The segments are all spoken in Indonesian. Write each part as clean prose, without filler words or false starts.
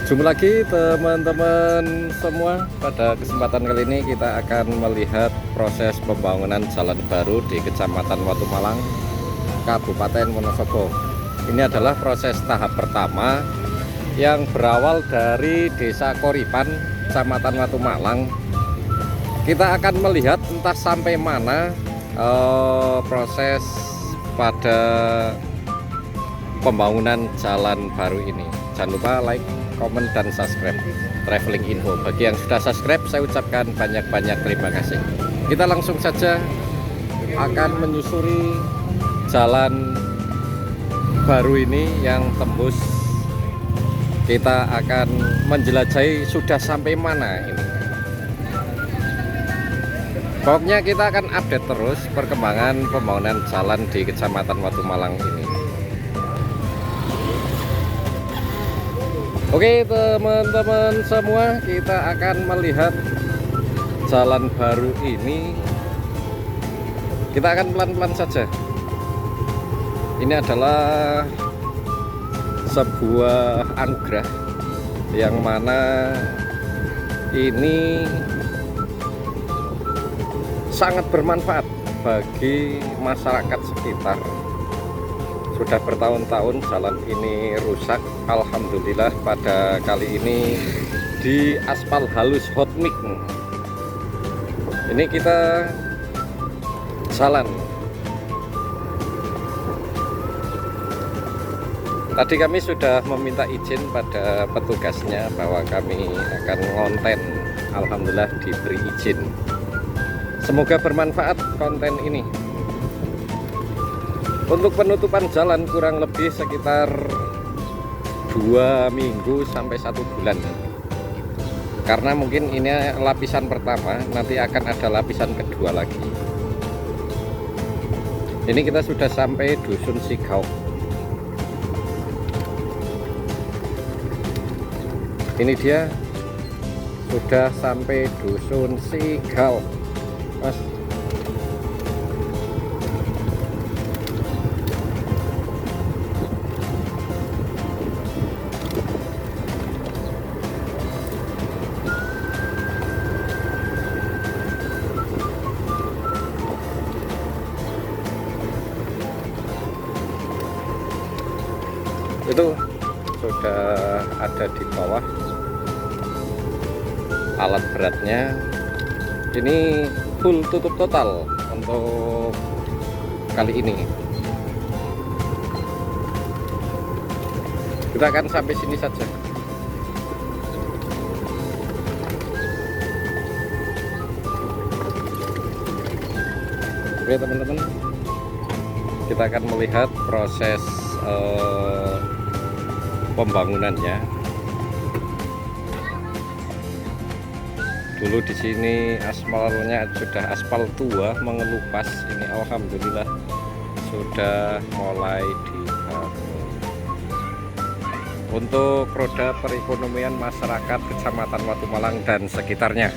Jumpa lagi teman-teman semua. Pada kesempatan kali ini kita akan melihat proses pembangunan jalan baru di Kecamatan Watu Malang, Kabupaten Wonosobo. Ini adalah proses tahap pertama yang berawal dari Desa Koripan, Kecamatan Watu Malang. Kita akan melihat entah sampai mana proses pada pembangunan jalan baru ini. Jangan lupa like, komen, dan subscribe Traveling Info. Bagi yang sudah subscribe, saya ucapkan banyak-banyak terima kasih. Kita langsung saja akan menyusuri jalan baru ini yang tembus. Kita akan menjelajahi sudah sampai mana ini. Pokoknya kita akan update terus perkembangan pembangunan jalan di Kecamatan Watu Malang ini. Oke teman-teman semua, kita akan melihat jalan baru ini. Kita akan pelan-pelan saja. Ini adalah sebuah anugerah yang mana ini sangat bermanfaat bagi masyarakat sekitar. Sudah bertahun-tahun jalan ini rusak. Alhamdulillah pada kali ini di aspal halus hot mix. Ini kita jalan. Tadi kami sudah meminta izin pada petugasnya bahwa kami akan ngonten. Alhamdulillah diberi izin. Semoga bermanfaat konten ini. Untuk penutupan jalan kurang lebih sekitar 2 minggu sampai 1 bulan. Karena mungkin ini lapisan pertama, nanti akan ada lapisan kedua lagi. Ini kita sudah sampai Dusun Sigau. Ini dia sudah sampai Dusun Sigau, Mas. Itu sudah ada di bawah alat beratnya. Ini full tutup total untuk kali ini. Kita akan sampai sini saja. Oke teman-teman, kita akan melihat proses pembangunannya. Dulu di sini aspalnya sudah aspal tua mengelupas. Ini alhamdulillah sudah mulai dibangun. Untuk roda perekonomian masyarakat Kecamatan Watu Malang dan sekitarnya.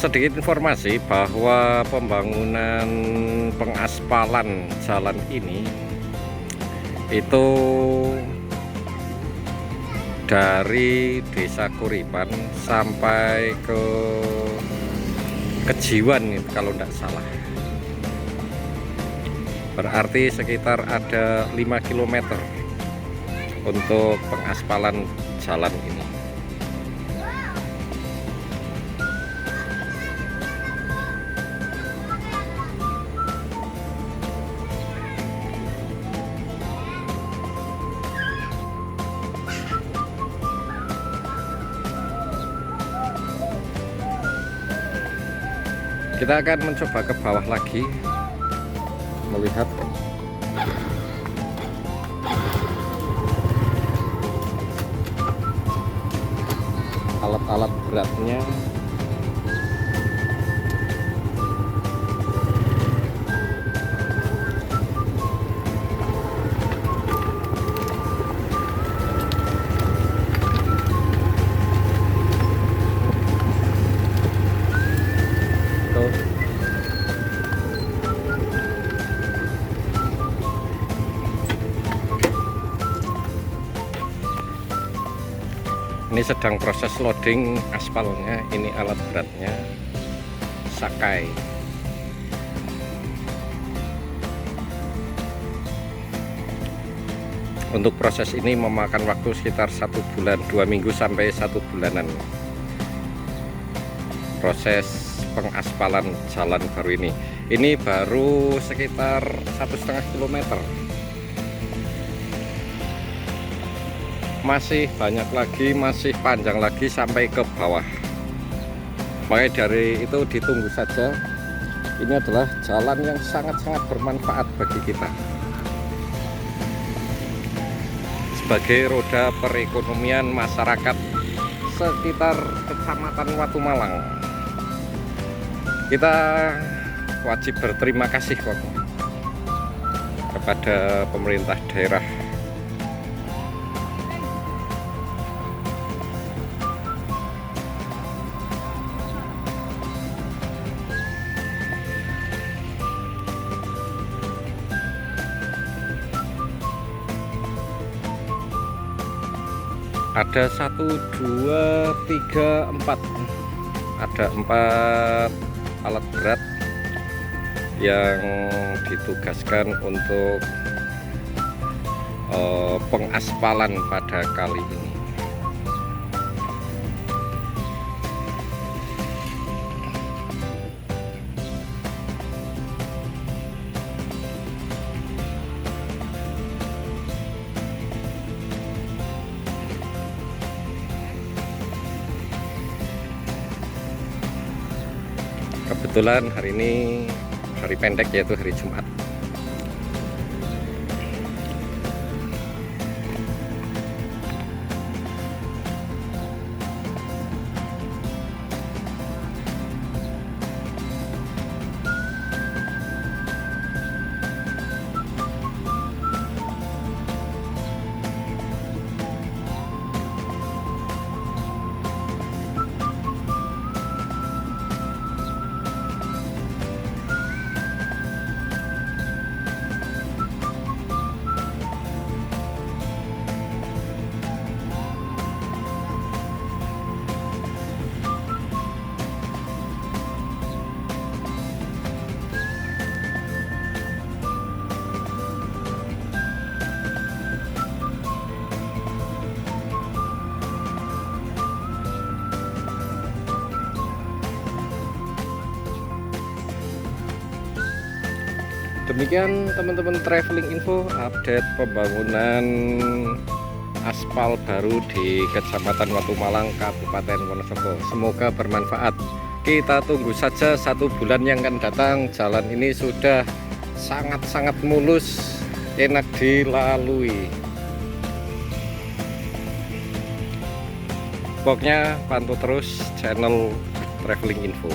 Sedikit informasi bahwa pembangunan pengaspalan jalan ini itu dari Desa Koripan sampai ke Kejiwan kalau tidak salah. Berarti sekitar ada 5 km untuk pengaspalan jalan ini. Kita akan mencoba ke bawah lagi melihat alat-alat beratnya. Ini sedang proses loading aspalnya. Ini alat beratnya Sakai. Untuk proses ini memakan waktu sekitar 1 bulan, 2 minggu sampai 1 bulanan. Proses pengaspalan jalan baru ini baru sekitar 1,5 km. Masih banyak lagi, masih panjang lagi sampai ke bawah. Makanya dari itu ditunggu saja. Ini adalah jalan yang sangat-sangat bermanfaat bagi kita sebagai roda perekonomian masyarakat sekitar Kecamatan Watu Malang. Kita wajib berterima kasih kepada pemerintah daerah. Ada 1, 2, 3, 4. Ada 4 alat berat yang ditugaskan untuk pengaspalan pada kali ini. Kebetulan hari ini hari pendek, yaitu hari Jumat. Demikian teman-teman traveling info update pembangunan aspal baru di Kecamatan Watu Malang, Kabupaten Wonosobo. Semoga bermanfaat. Kita tunggu saja 1 bulan yang akan datang. Jalan ini sudah sangat-sangat mulus, enak dilalui. Pokoknya pantau terus channel traveling info.